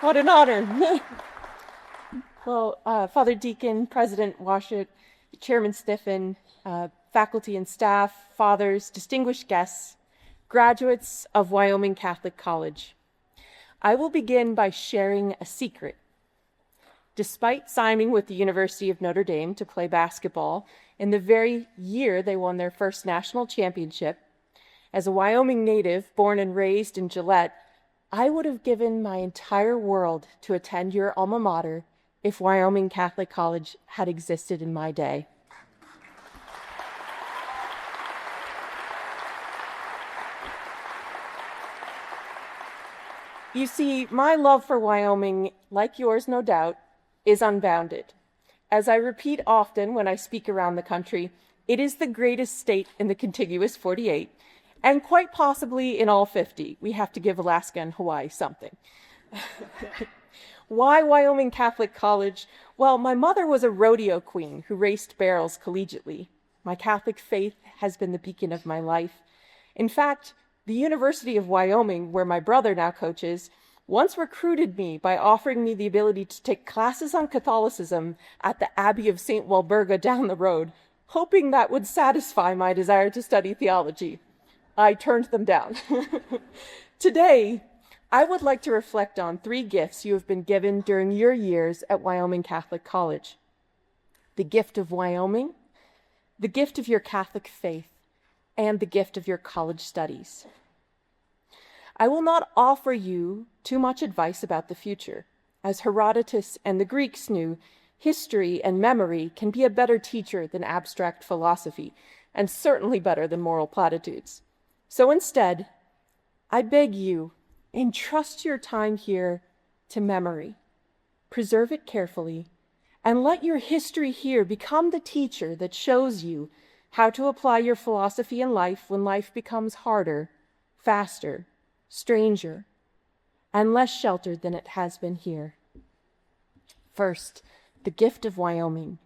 What an honor. Well, Father Deacon, President Washut, Chairman Stiffen, faculty and staff, fathers, distinguished guests, graduates of Wyoming Catholic College, I will begin by sharing a secret. Despite signing with the University of Notre Dame to play basketball in the very year they won their first national championship, as a Wyoming native born and raised in Gillette, I would have given my entire world to attend your alma mater if Wyoming Catholic College had existed in my day. You see, my love for Wyoming, like yours no doubt, is unbounded. As I repeat often when I speak around the country, it is the greatest state in the contiguous 48, and quite possibly in all 50. We have to give Alaska and Hawaii something. Why Wyoming Catholic College? Well, my mother was a rodeo queen who raced barrels collegiately. My Catholic faith has been the beacon of my life. In fact, the University of Wyoming, where my brother now coaches, once recruited me by offering me the ability to take classes on Catholicism at the Abbey of St. Walburga down the road, hoping that would satisfy my desire to study theology. I turned them down. Today, I would like to reflect on 3 gifts you have been given during your years at Wyoming Catholic College. The gift of Wyoming, the gift of your Catholic faith, and the gift of your college studies. I will not offer you too much advice about the future. As Herodotus and the Greeks knew, history and memory can be a better teacher than abstract philosophy, and certainly better than moral platitudes. So instead, I beg you, entrust your time here to memory. Preserve it carefully, and let your history here become the teacher that shows you how to apply your philosophy in life when life becomes harder, faster, stranger, and less sheltered than it has been here. First, the gift of Wyoming.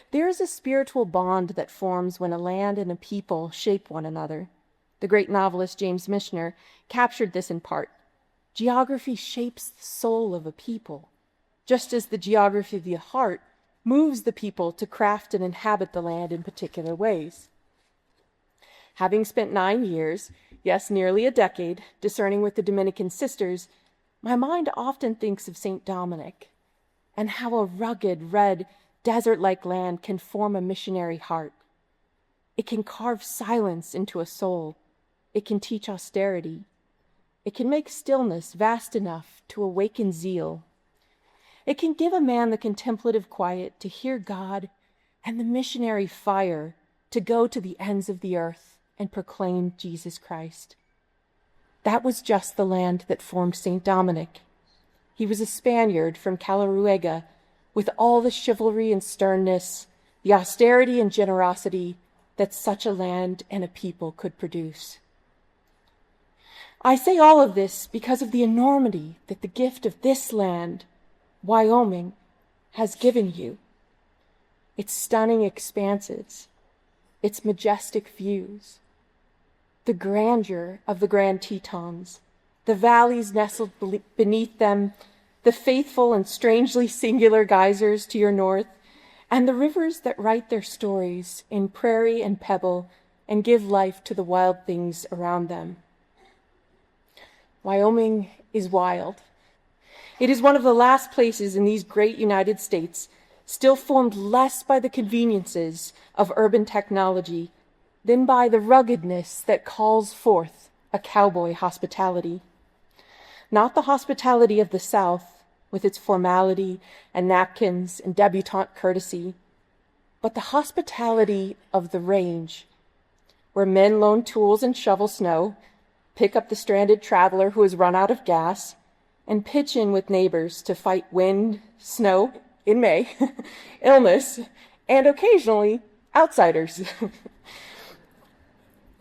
There is a spiritual bond that forms when a land and a people shape one another. The great novelist James Michener captured this in part. Geography shapes the soul of a people, just as the geography of the heart moves the people to craft and inhabit the land in particular ways. Having spent 9 years, yes, nearly a decade, discerning with the Dominican sisters, my mind often thinks of St. Dominic and how a rugged, red, desert-like land can form a missionary heart. It can carve silence into a soul. It can teach austerity. It can make stillness vast enough to awaken zeal. It can give a man the contemplative quiet to hear God and the missionary fire to go to the ends of the earth and proclaim Jesus Christ. That was just the land that formed St. Dominic. He was a Spaniard from Calaruega with all the chivalry and sternness, the austerity and generosity that such a land and a people could produce. I say all of this because of the enormity that the gift of this land, Wyoming, has given you. Its stunning expanses, its majestic views, the grandeur of the Grand Tetons, the valleys nestled beneath them, the faithful and strangely singular geysers to your north, and the rivers that write their stories in prairie and pebble and give life to the wild things around them. Wyoming is wild. It is one of the last places in these great United States still formed less by the conveniences of urban technology than by the ruggedness that calls forth a cowboy hospitality. Not the hospitality of the South, with its formality and napkins and debutante courtesy, but the hospitality of the range, where men loan tools and shovel snow, pick up the stranded traveler who has run out of gas, and pitch in with neighbors to fight wind, snow, in May, illness, and occasionally outsiders.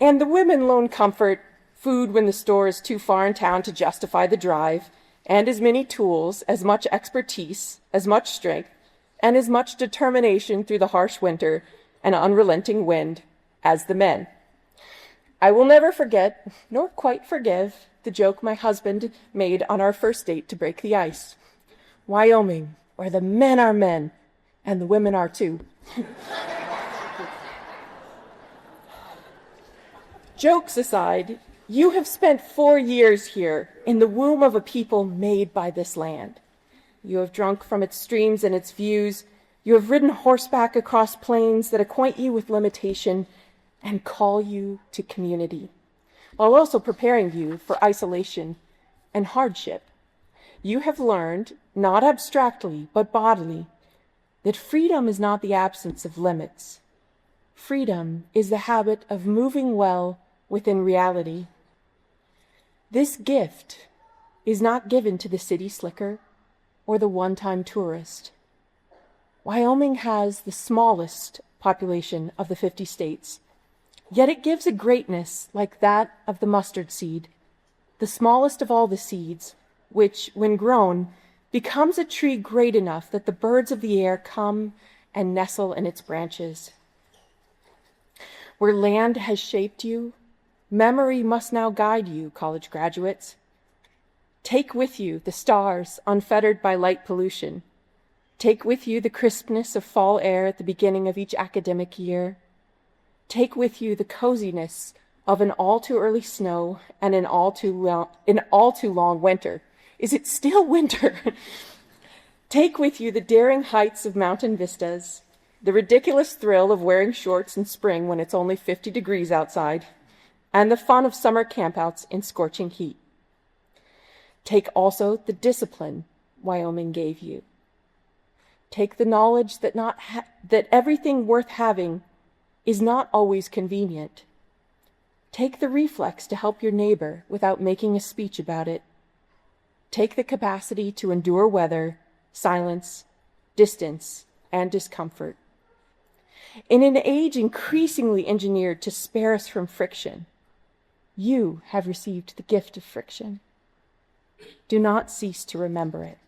And the women loan comfort, food when the store is too far in town to justify the drive, and as many tools, as much expertise, as much strength, and as much determination through the harsh winter and unrelenting wind as the men. I will never forget, nor quite forgive, the joke my husband made on our first date to break the ice. Wyoming, where the men are men, and the women are too. Jokes aside, you have spent 4 years here in the womb of a people made by this land. You have drunk from its streams and its views. You have ridden horseback across plains that acquaint you with limitation and call you to community, while also preparing you for isolation and hardship. You have learned, not abstractly, but bodily, that freedom is not the absence of limits. Freedom is the habit of moving well within reality. This gift is not given to the city slicker or the one-time tourist. Wyoming has the smallest population of the 50 states, yet it gives a greatness like that of the mustard seed, the smallest of all the seeds, which, when grown, becomes a tree great enough that the birds of the air come and nestle in its branches. Where land has shaped you, memory must now guide you, college graduates. Take with you the stars unfettered by light pollution. Take with you the crispness of fall air at the beginning of each academic year. Take with you the coziness of an all too early snow and an all too long winter. Is it still winter? Take with you the daring heights of mountain vistas, the ridiculous thrill of wearing shorts in spring when it's only 50 degrees outside, and the fun of summer campouts in scorching heat. Take also the discipline Wyoming gave you. Take the knowledge that that everything worth having is not always convenient. Take the reflex to help your neighbor without making a speech about it. Take the capacity to endure weather, silence, distance, and discomfort. In an age increasingly engineered to spare us from friction, you have received the gift of friction. Do not cease to remember it.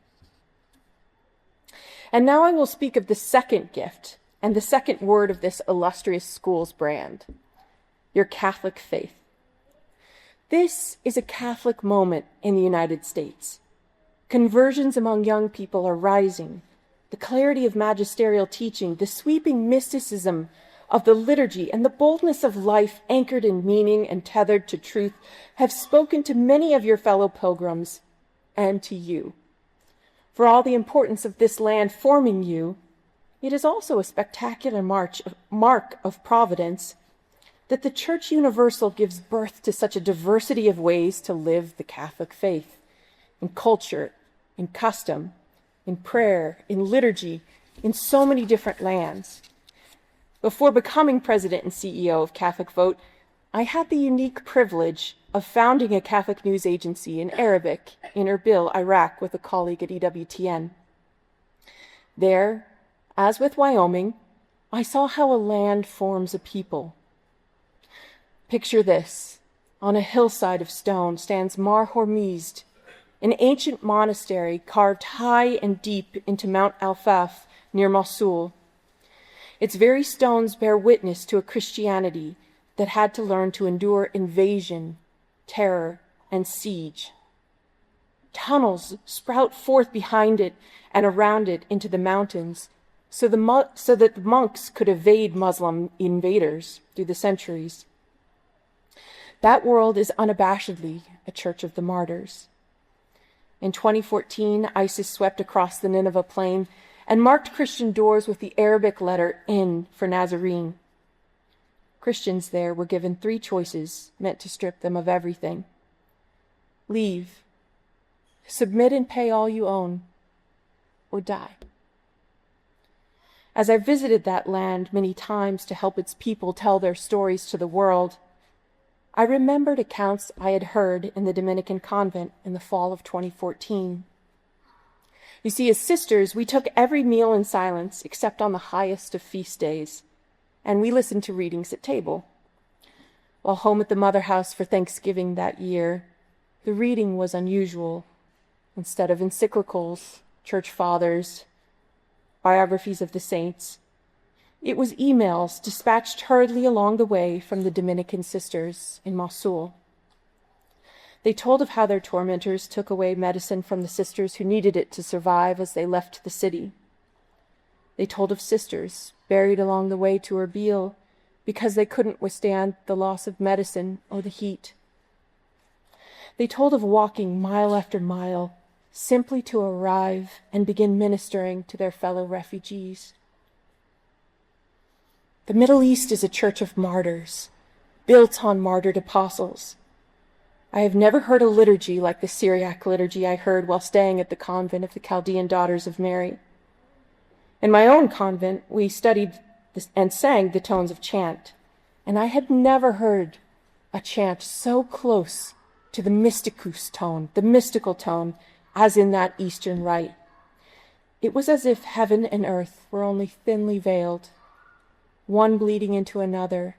And now I will speak of the second gift and the second word of this illustrious school's brand, your Catholic faith. This is a Catholic moment in the United States. Conversions among young people are rising. The clarity of magisterial teaching, the sweeping mysticism of the liturgy, and the boldness of life anchored in meaning and tethered to truth have spoken to many of your fellow pilgrims and to you. For all the importance of this land forming you, it is also a spectacular mark of providence that the Church Universal gives birth to such a diversity of ways to live the Catholic faith, in culture, in custom, in prayer, in liturgy, in so many different lands. Before becoming president and CEO of Catholic Vote, I had the unique privilege of founding a Catholic news agency in Arabic in Erbil, Iraq, with a colleague at EWTN. There, as with Wyoming, I saw how a land forms a people. Picture this. On a hillside of stone stands Mar Hormizd, an ancient monastery carved high and deep into Mount Alfaf near Mosul. Its very stones bear witness to a Christianity that had to learn to endure invasion, terror, and siege. Tunnels sprout forth behind it and around it into the mountains so that the monks could evade Muslim invaders through the centuries. That world is unabashedly a church of the martyrs. In 2014, ISIS swept across the Nineveh plain and marked Christian doors with the Arabic letter N for Nazarene. Christians there were given 3 choices meant to strip them of everything. Leave, submit and pay all you own, or die. As I visited that land many times to help its people tell their stories to the world, I remembered accounts I had heard in the Dominican convent in the fall of 2014. You see, as sisters, we took every meal in silence except on the highest of feast days, and we listened to readings at table. While home at the Mother House for Thanksgiving that year, the reading was unusual. Instead of encyclicals, church fathers, biographies of the saints, it was emails dispatched hurriedly along the way from the Dominican sisters in Mosul. They told of how their tormentors took away medicine from the sisters who needed it to survive as they left the city. They told of sisters buried along the way to Erbil because they couldn't withstand the loss of medicine or the heat. They told of walking mile after mile simply to arrive and begin ministering to their fellow refugees. The Middle East is a church of martyrs, built on martyred apostles. I have never heard a liturgy like the Syriac liturgy I heard while staying at the convent of the Chaldean Daughters of Mary. In my own convent, we studied and sang the tones of chant, and I had never heard a chant so close to the mysticus tone, the mystical tone, as in that Eastern rite. It was as if heaven and earth were only thinly veiled, one bleeding into another,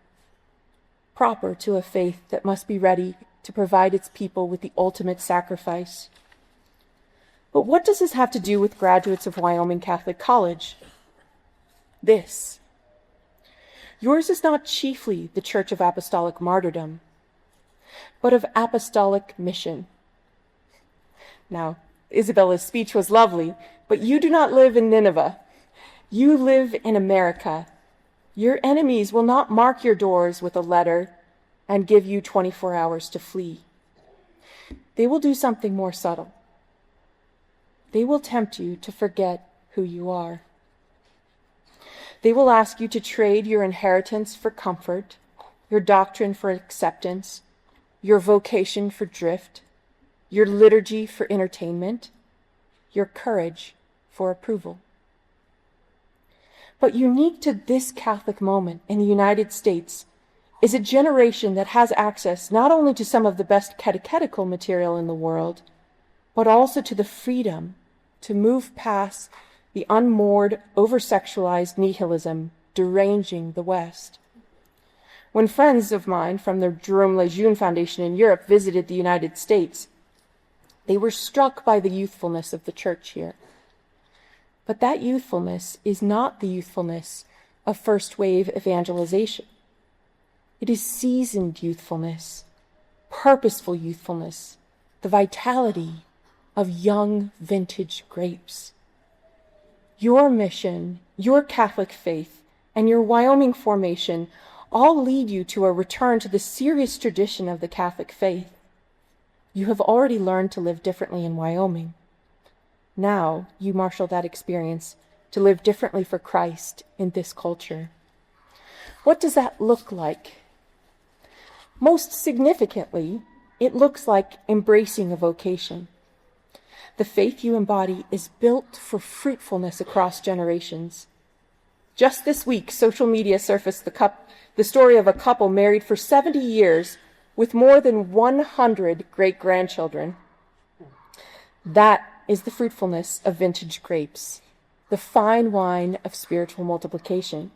proper to a faith that must be ready to provide its people with the ultimate sacrifice. But what does this have to do with graduates of Wyoming Catholic College? This. Yours is not chiefly the Church of Apostolic Martyrdom, but of apostolic mission. Now, Isabella's speech was lovely, but you do not live in Nineveh. You live in America. Your enemies will not mark your doors with a letter and give you 24 hours to flee. They will do something more subtle. They will tempt you to forget who you are. They will ask you to trade your inheritance for comfort, your doctrine for acceptance, your vocation for drift, your liturgy for entertainment, your courage for approval. But unique to this Catholic moment in the United States is a generation that has access not only to some of the best catechetical material in the world, but also to the freedom to move past the unmoored, over-sexualized nihilism deranging the West. When friends of mine from the Jerome Lejeune Foundation in Europe visited the United States, they were struck by the youthfulness of the church here. But that youthfulness is not the youthfulness of first-wave evangelization. It is seasoned youthfulness, purposeful youthfulness, the vitality of young vintage grapes. Your mission, your Catholic faith, and your Wyoming formation all lead you to a return to the serious tradition of the Catholic faith. You have already learned to live differently in Wyoming. Now you marshal that experience to live differently for Christ in this culture. What does that look like? Most significantly, it looks like embracing a vocation. The faith you embody is built for fruitfulness across generations. Just this week, social media surfaced the story of a couple married for 70 years with more than 100 great-grandchildren. That is the fruitfulness of vintage grapes, the fine wine of spiritual multiplication.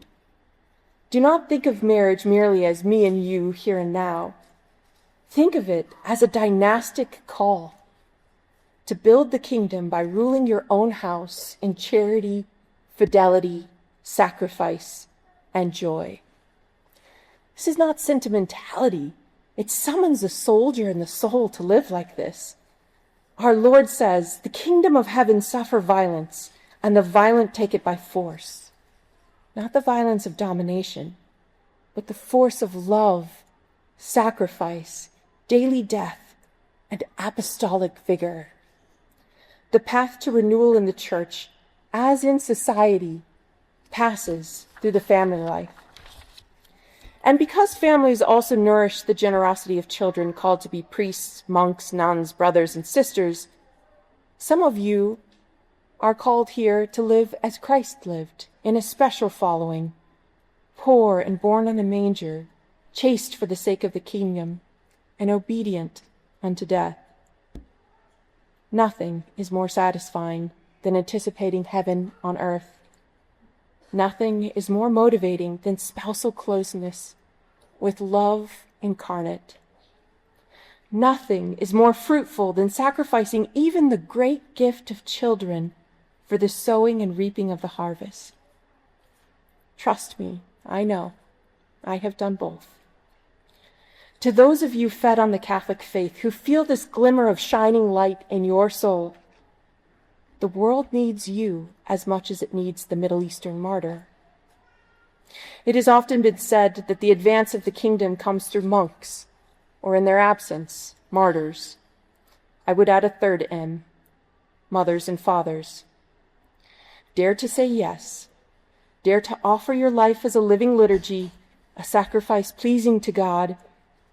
Do not think of marriage merely as me and you here and now. Think of it as a dynastic call to build the kingdom by ruling your own house in charity, fidelity, sacrifice, and joy. This is not sentimentality. It summons the soldier and the soul to live like this. Our Lord says, "The kingdom of heaven suffer violence, and the violent take it by force." Not the violence of domination, but the force of love, sacrifice, daily death, and apostolic vigor. The path to renewal in the church, as in society, passes through the family life. And because families also nourish the generosity of children called to be priests, monks, nuns, brothers, and sisters, some of you are called here to live as Christ lived, in a special following, poor and born in a manger, chaste for the sake of the kingdom, and obedient unto death. Nothing is more satisfying than anticipating heaven on earth. Nothing is more motivating than spousal closeness with love incarnate. Nothing is more fruitful than sacrificing even the great gift of children for the sowing and reaping of the harvest. Trust me, I know. I have done both. To those of you fed on the Catholic faith who feel this glimmer of shining light in your soul, the world needs you as much as it needs the Middle Eastern martyr. It has often been said that the advance of the kingdom comes through monks, or in their absence, martyrs. I would add a third M, mothers and fathers. Dare to say yes. Dare to offer your life as a living liturgy, a sacrifice pleasing to God,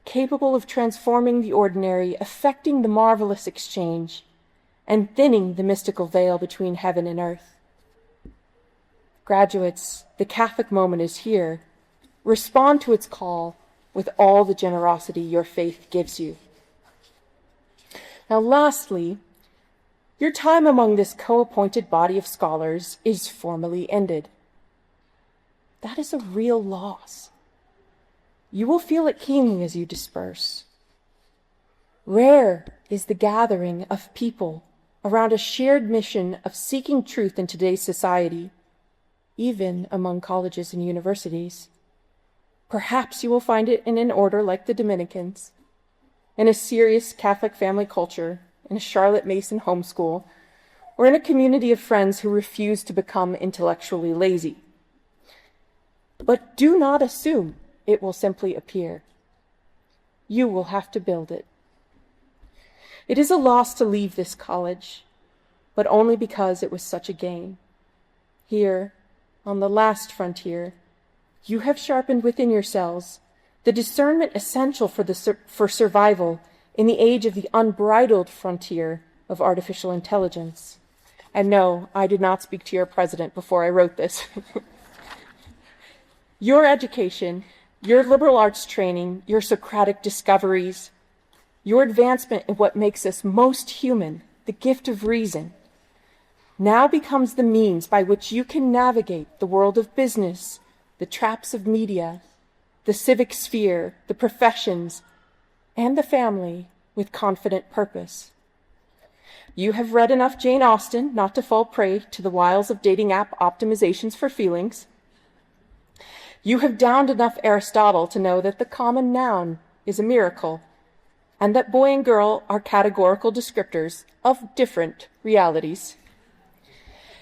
capable of transforming the ordinary, effecting the marvelous exchange, and thinning the mystical veil between heaven and earth. Graduates, the Catholic moment is here. Respond to its call with all the generosity your faith gives you. Now, lastly, your time among this co-appointed body of scholars is formally ended. That is a real loss. You will feel it keenly as you disperse. Rare is the gathering of people around a shared mission of seeking truth in today's society, even among colleges and universities. Perhaps you will find it in an order like the Dominicans, in a serious Catholic family culture, in a Charlotte Mason homeschool, or in a community of friends who refuse to become intellectually lazy. But do not assume it will simply appear. You will have to build it. It is a loss to leave this college, but only because it was such a gain. Here, on the last frontier, you have sharpened within yourselves the discernment essential for survival in the age of the unbridled frontier of artificial intelligence. And no, I did not speak to your president before I wrote this. Your education, your liberal arts training, your Socratic discoveries, your advancement in what makes us most human, the gift of reason, now becomes the means by which you can navigate the world of business, the traps of media, the civic sphere, the professions, and the family with confident purpose. You have read enough Jane Austen not to fall prey to the wiles of dating app optimizations for feelings. You have downed enough Aristotle to know that the common noun is a miracle, and that boy and girl are categorical descriptors of different realities.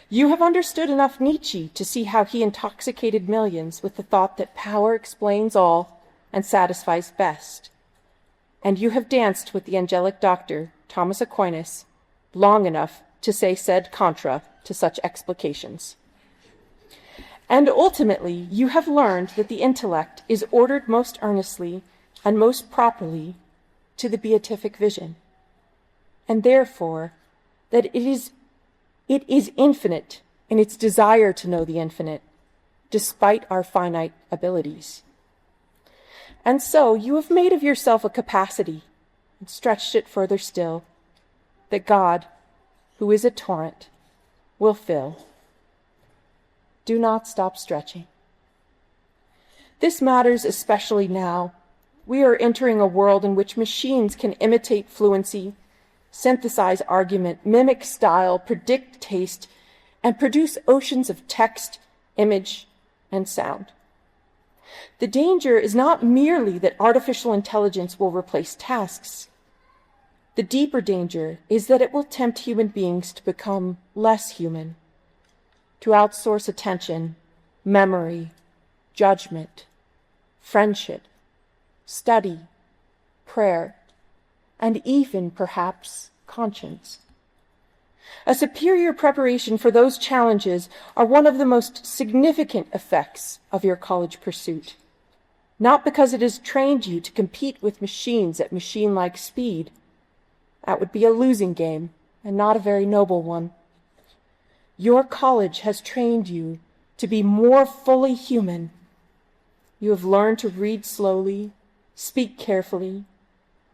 You have understood enough Nietzsche to see how he intoxicated millions with the thought that power explains all and satisfies best. And you have danced with the angelic doctor, Thomas Aquinas, long enough to say said contra to such explications. And ultimately, you have learned that the intellect is ordered most earnestly and most properly to the beatific vision, and therefore that it is infinite in its desire to know the infinite, despite our finite abilities. And so you have made of yourself a capacity and stretched it further still, that God, who is a torrent, will fill. Do not stop stretching. This matters especially now. We are entering a world in which machines can imitate fluency, synthesize argument, mimic style, predict taste, and produce oceans of text, image, and sound. The danger is not merely that artificial intelligence will replace tasks. The deeper danger is that it will tempt human beings to become less human, to outsource attention, memory, judgment, friendship, study, prayer, and even, perhaps, conscience. A superior preparation for those challenges are one of the most significant effects of your college pursuit, not because it has trained you to compete with machines at machine-like speed. That would be a losing game, and not a very noble one. Your college has trained you to be more fully human. You have learned to read slowly, speak carefully,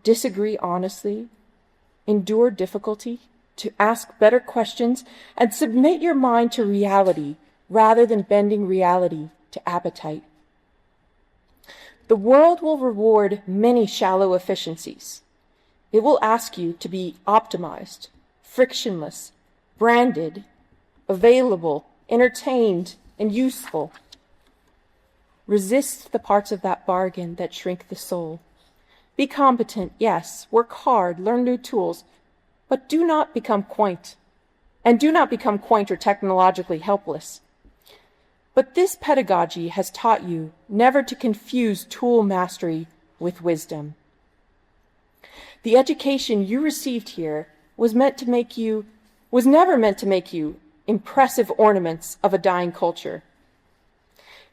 disagree honestly, endure difficulty, to ask better questions, and submit your mind to reality rather than bending reality to appetite. The world will reward many shallow efficiencies. It will ask you to be optimized, frictionless, branded, available, entertained, and useful. Resist the parts of that bargain that shrink the soul. Be competent, yes, work hard, learn new tools, but do not become quaint, and do not become quaint or technologically helpless. But this pedagogy has taught you never to confuse tool mastery with wisdom. The education you received here was never meant to make you impressive ornaments of a dying culture.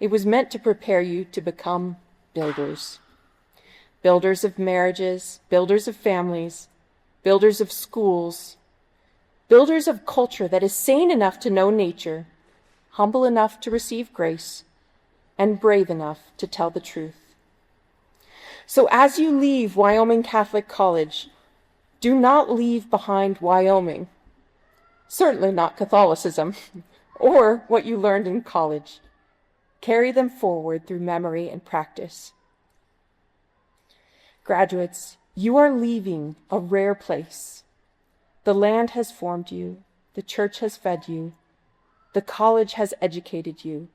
It was meant to prepare you to become builders. Builders of marriages, builders of families, builders of schools, builders of culture that is sane enough to know nature, humble enough to receive grace, and brave enough to tell the truth. So as you leave Wyoming Catholic College, do not leave behind Wyoming, certainly not Catholicism, or what you learned in college. Carry them forward through memory and practice. Graduates, you are leaving a rare place. The land has formed you, the church has fed you, the college has educated you.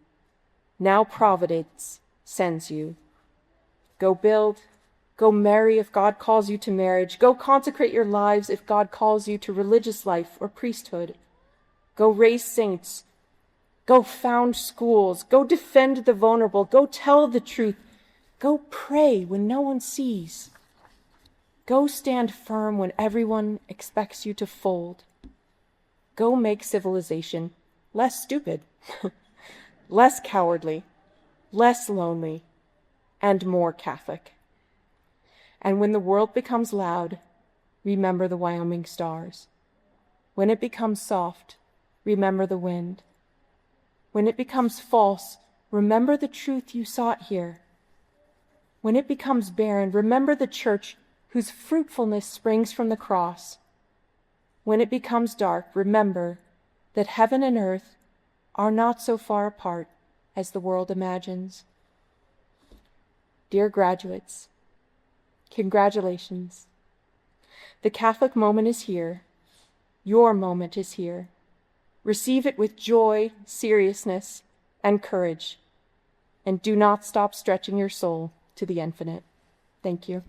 Now Providence sends you. Go build, go marry if God calls you to marriage, go consecrate your lives if God calls you to religious life or priesthood. Go raise saints, go found schools, go defend the vulnerable, go tell the truth, go pray when no one sees. Go stand firm when everyone expects you to fold. Go make civilization less stupid, less cowardly, less lonely, and more Catholic. And when the world becomes loud, remember the Wyoming stars. When it becomes soft, remember the wind. When it becomes false, remember the truth you sought here. When it becomes barren, remember the church whose fruitfulness springs from the cross. When it becomes dark, remember that heaven and earth are not so far apart as the world imagines. Dear graduates, congratulations. The Catholic moment is here. Your moment is here. Receive it with joy, seriousness, and courage, and do not stop stretching your soul to the infinite. Thank you.